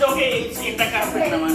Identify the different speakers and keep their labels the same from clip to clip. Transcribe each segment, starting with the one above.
Speaker 1: okay. It's in the carpet naman.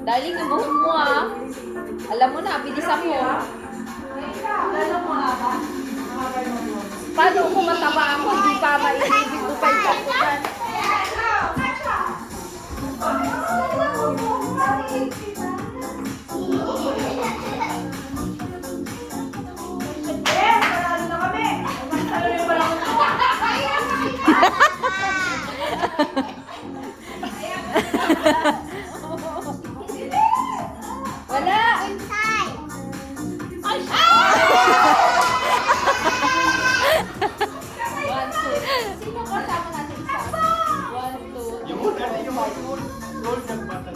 Speaker 2: Darling, ibuhon mo ah. Alam mo na, bilisan mo. Paano kung mataba ako, hindi pa maibibig ko pa ito ko dyan. Wala! Inside! Ay! One, two. Sino kasama natin isa? One, two.
Speaker 1: Yung gold ng bata.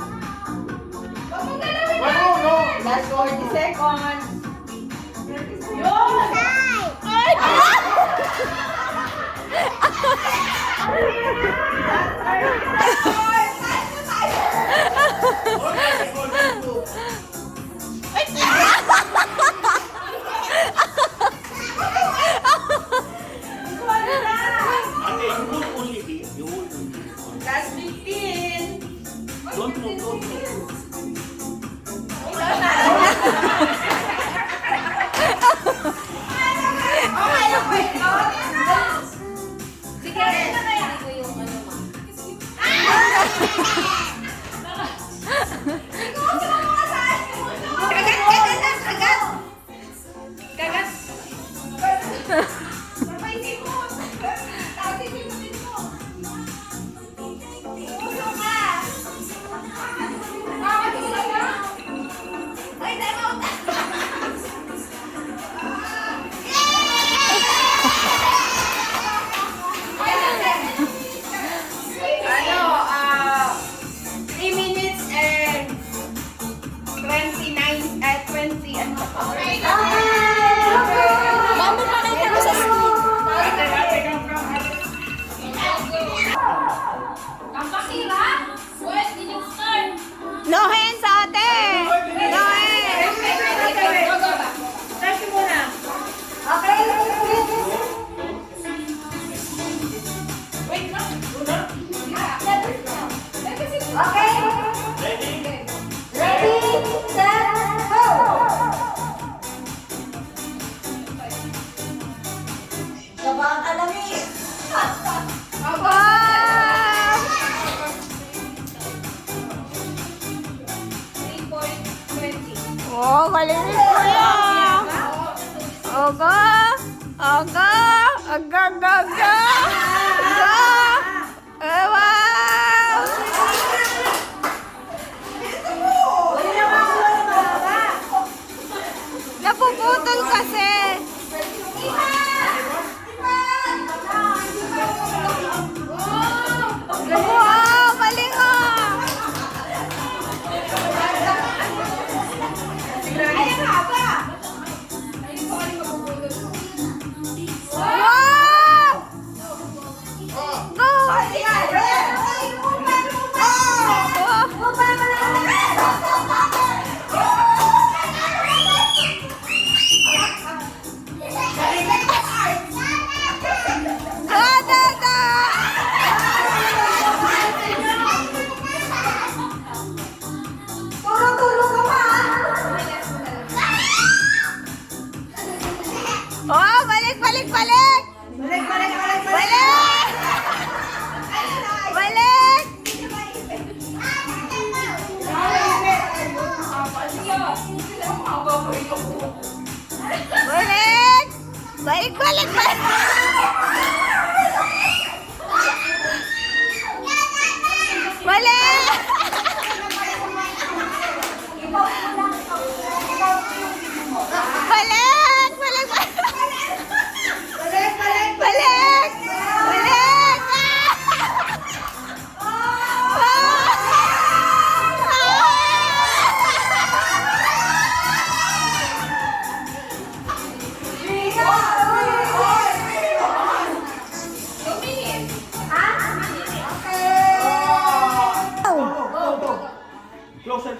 Speaker 2: Last 40 seconds. Last 15.
Speaker 1: Don't move.
Speaker 2: Sige, na kaya ko yung ano mo. Kagat! Oh, galing ni Kuya. Oga. Oga. Aga, aga, aga. Aga. Eh, wow. Napuputol kasi. Wow, galing ah. Wow! Go! Oh, balik, balik, balik! Balik! Balik! Balik! Balik, balik, balik! Balik! Balik! Balik! Balik! Balik!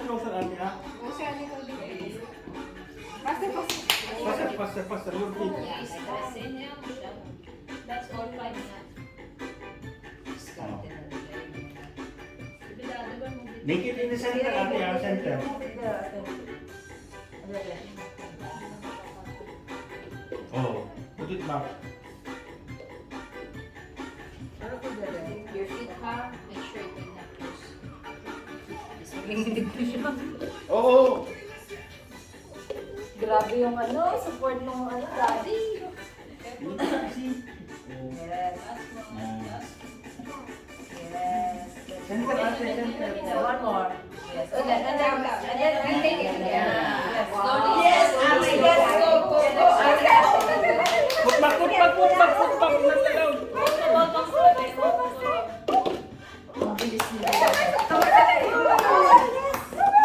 Speaker 1: Closer, Ate, ha? Faster. Your feet.
Speaker 2: That's all 5 na.
Speaker 1: Make it in the center, Ate, ha? Center. Oh, put it back.
Speaker 2: Your feet ha, make sure you do not close.
Speaker 1: Oh!
Speaker 3: Grabe yung ano, support ng ano, daddy.
Speaker 1: Look at see.
Speaker 3: Yes. Yes.
Speaker 1: Center, Ate, center.
Speaker 3: One more. Yes. And then you take it.
Speaker 2: Yeah.
Speaker 3: Wow. Yes, Ate, yes. Go.
Speaker 1: Put back.
Speaker 3: Mabilis nila.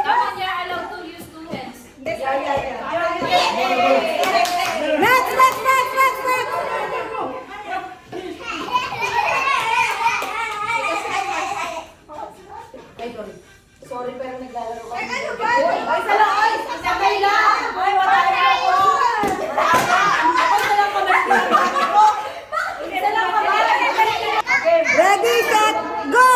Speaker 2: Come on, you're allowed to use 2 hands.
Speaker 3: Yeah.
Speaker 2: Next!
Speaker 3: Sorry, pero naglalaro ka. Ano ba? Ay, sala, ay! Sabay lang! Ay, wala na ako!
Speaker 4: Ready, set, go!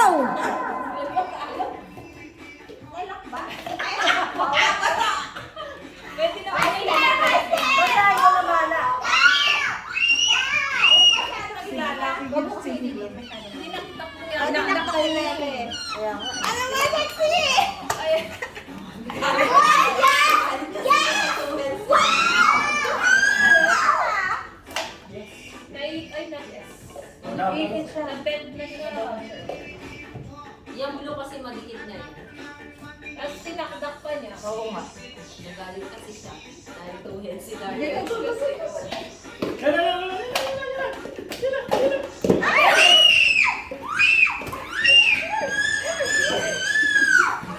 Speaker 2: Nag-bend na siya. Yung blue kasi madikit na yun. Tapos tinakdak pa niya.
Speaker 3: Oo nga.
Speaker 2: Nagalit kasi siya. Dahil 2 hands si Darren.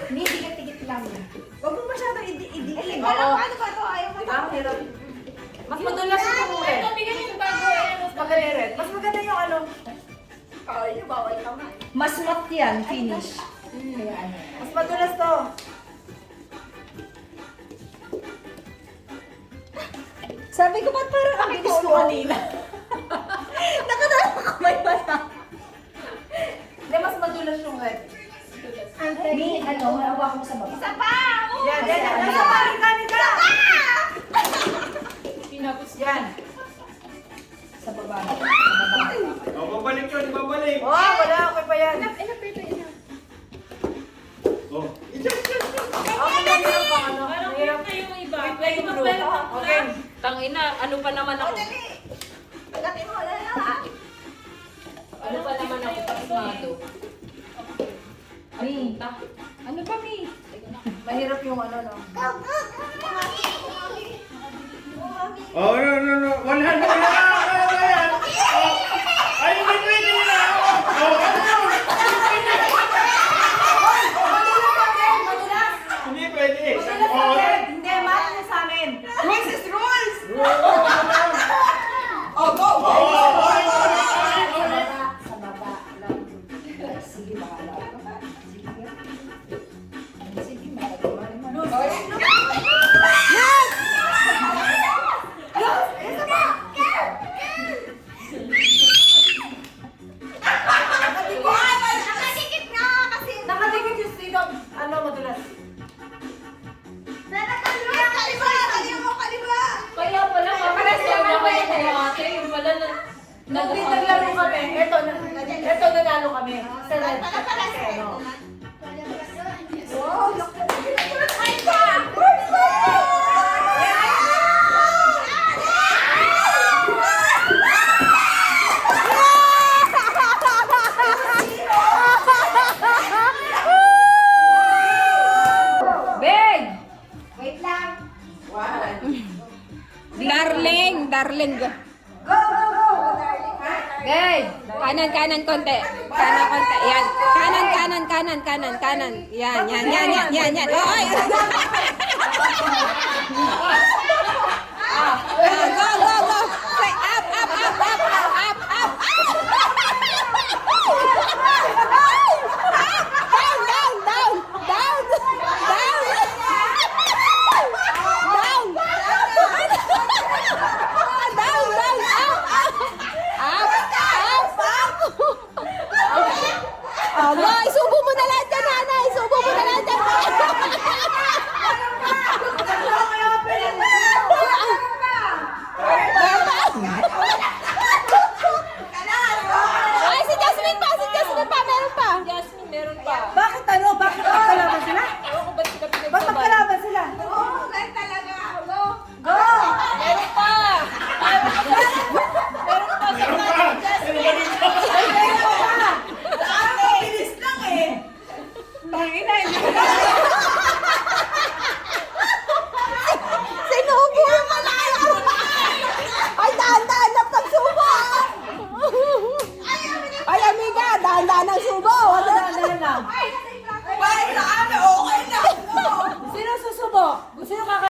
Speaker 3: Hindi, dikit-dikit lang.
Speaker 4: Huwag mo masyadong i-dikit.
Speaker 3: Oo.
Speaker 4: Ano ba ito? Ayaw mo.
Speaker 3: Ang hirap. Mas madulas yung red.
Speaker 2: Ito, bigyan yung bago.
Speaker 3: Mas maganda red. Mas maganda yung ano.
Speaker 4: Bawal ka nga.
Speaker 3: Mas matte yan, finish. Mas madulas to. Sabi ko, ba't parang ang bilis ko kanina? Nakadala ko may mata. Hindi, mas madulas yung red. Ni, ano, hawak mo sa baba.
Speaker 4: Isa pa!
Speaker 3: Yan. Isa pa, mika.
Speaker 2: Pinapos
Speaker 3: Yan. Sa baba. Sa baba.
Speaker 1: Oh, babalik yun, babalik.
Speaker 3: Oh, wala. Okay pa yan.
Speaker 1: Oh.
Speaker 3: Okay, mahirap pa ano.
Speaker 2: Parang
Speaker 3: Mahirap.
Speaker 2: kita yung Tangina, ano pa naman ako?
Speaker 4: Pagdating mo na lang.
Speaker 2: Ano pa naman ako pasmado?
Speaker 3: Mi, ano ba, Mi? Mahirap yung ano, no?
Speaker 1: Oh, no. 100 na. Kaya yan. Oh. Ay, hindi pwede na. Oh, ano yun? Hindi pwede. Oh,
Speaker 3: Hindi, mahal na sa amin.
Speaker 4: Rules is rules!
Speaker 3: Oh, go!
Speaker 4: Sa baba lang. Sige, bahala ka. Sige. Sige, magagawa naman. Nakadikit nga kasi.
Speaker 3: Nakadikit yung sino, ano, madulas.
Speaker 4: Kaliba!
Speaker 2: Kaya pala, makalas na ako yung ate. Yung pala na...
Speaker 3: Nung naglaro kami, eto nanalo kami. Sa red. Ano?
Speaker 4: Wow!
Speaker 3: Beg!
Speaker 4: Wait lang.
Speaker 5: Darling.
Speaker 4: Go, go, go! Darling, ha?
Speaker 3: Beg!
Speaker 5: Kanan konti. Kanan konti. Yan. Kanan. Yan. Oy. Go. Say up. Aba, isubo mo na lahat yan, nanay. Isubo mo na lahat yan. Ay, si Jasmine pa. Meron pa.
Speaker 2: Jasmine, meron pa.
Speaker 3: Bakit ano? Bakit magkalaban sila?
Speaker 2: Ewan ko ba't sila
Speaker 3: Ba't
Speaker 2: pinagsabay?
Speaker 3: magkalaban sila?
Speaker 4: Oo, ganun talaga. Go!
Speaker 3: Go!
Speaker 2: Meron pa!
Speaker 1: meron pa.
Speaker 3: Bilis lang eh. Tangina, hindi ko
Speaker 5: Sinubo mo malayo. Ay, dahan-dahan lang pagsubo. Ay, amiga, dahan-dahan ang subo.
Speaker 3: lang.
Speaker 4: Bye sa amin, okay na.
Speaker 3: Sino susubo? Sino kaka